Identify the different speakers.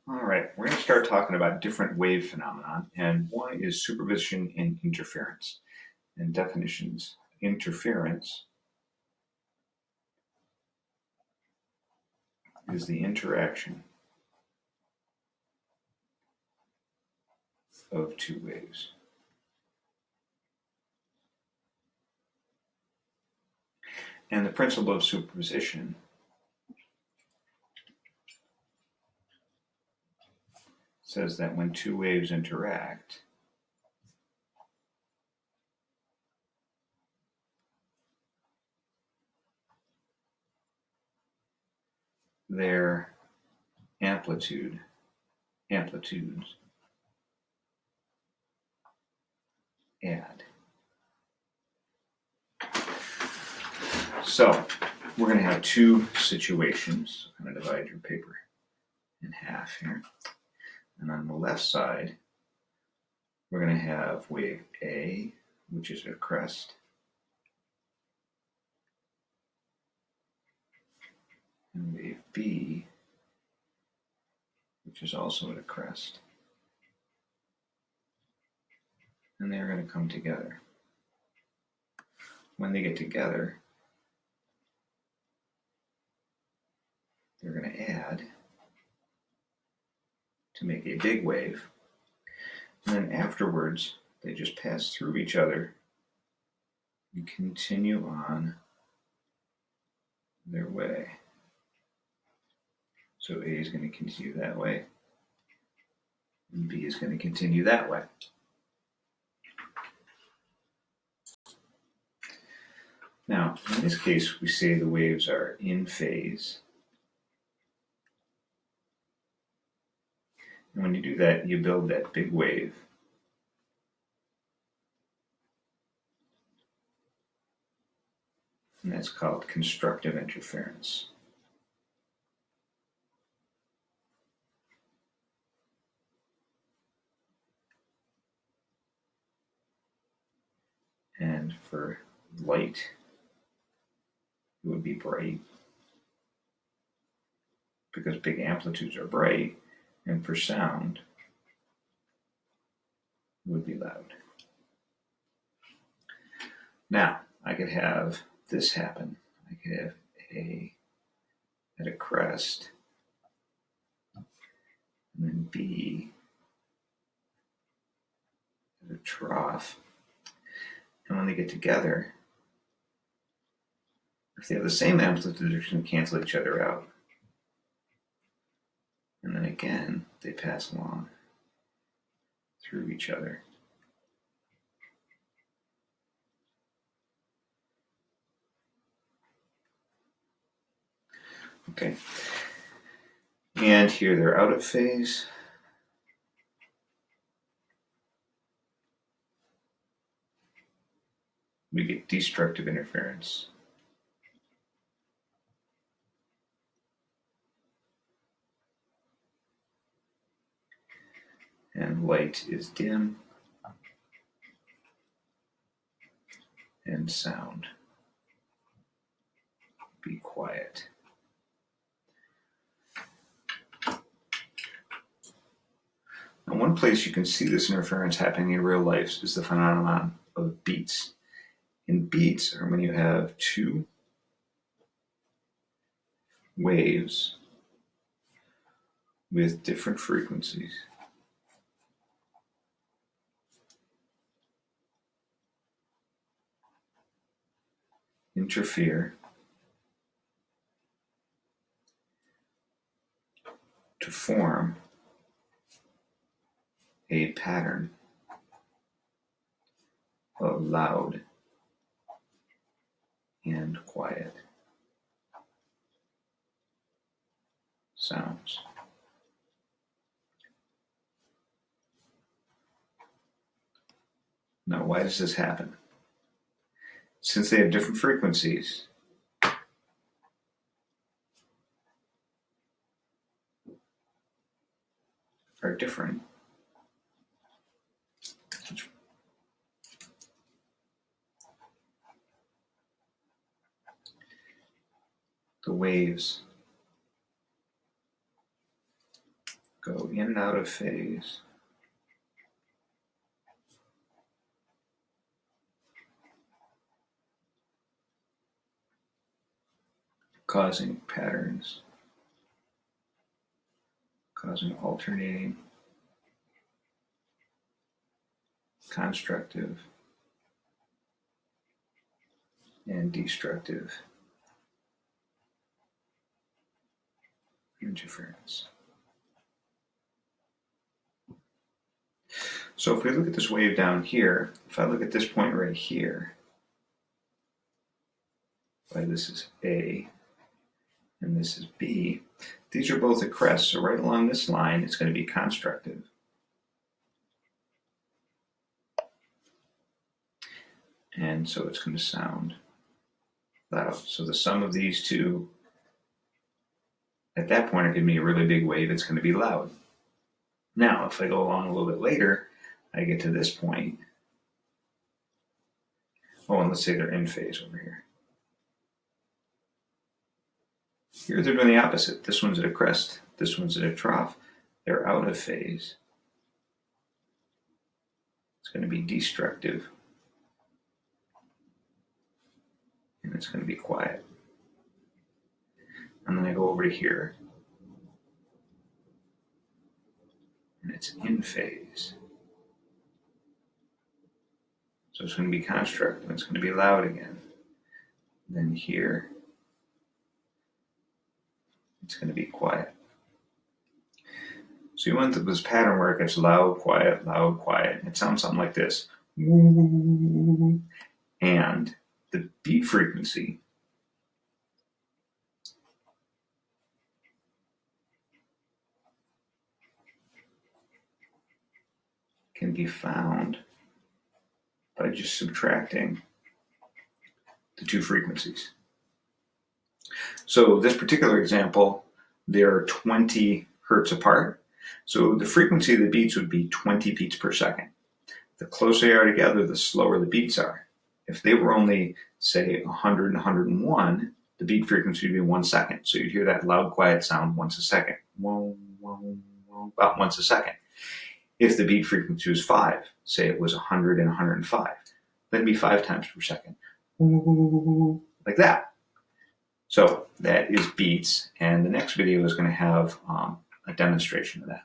Speaker 1: All right, we're going to start talking about different wave phenomenon, and one is superposition and interference. And definitions: interference is the interaction of two waves. And the principle of superposition says that when two waves interact, their amplitudes add. So we're going to have two situations. I'm going to divide your paper in half here. And on the left side, we're going to have wave A, which is a crest, and wave B, which is also at a crest. And they're going to come together. When they get together, they're going to add to make a big wave. And then afterwards, they just pass through each other and continue on their way. So A is going to continue that way, and B is going to continue that way. Now, in this case, we say the waves are in phase. And when you do that, you build that big wave. And that's called constructive interference. And for light, it would be bright, because big amplitudes are bright. And for sound, it would be loud. Now, I could have this happen. I could have A at a crest, and then B at a trough. And when they get together, if they have the same amplitude, they're going to cancel each other out. And then again, they pass along through each other. Okay. And here they're out of phase. We get destructive interference. And light is dim, and sound be quiet. Now, one place you can see this interference happening in real life is the phenomenon of beats. And beats are when you have two waves with different frequencies interfere to form a pattern of loud and quiet sounds. Now, why does this happen? Since they have different frequencies, are different, the waves go in and out of phase, causing patterns, causing alternating, constructive, and destructive interference. So if we look at this wave down here, if I look at this point right here, this is A and this is B, these are both at crest, so right along this line it's going to be constructive. And so it's going to sound loud. So the sum of these two at that point are going to be a really big wave. It's going to be loud. Now, if I go along a little bit later, I get to this point. Oh, and let's say they're in phase over here. Here they're doing the opposite. This one's at a crest. This one's at a trough. They're out of phase. It's going to be destructive. And it's going to be quiet. And then I go over to here. And it's in phase. So it's going to be constructive. It's going to be loud again. Then here, it's going to be quiet. So you want this pattern where it gets loud, quiet, loud, quiet. It sounds something like this. And the beat frequency can be found by just subtracting the two frequencies. So this particular example, they're 20 hertz apart. So the frequency of the beats would be 20 beats per second. The closer they are together, the slower the beats are. If they were only, say, 100 and 101, the beat frequency would be 1 second. So you'd hear that loud, quiet sound once a second. About once a second. If the beat frequency was 5, say it was 100 and 105, then it'd be 5 times per second. Like that. So that is beats, and the next video is going to have a demonstration of that.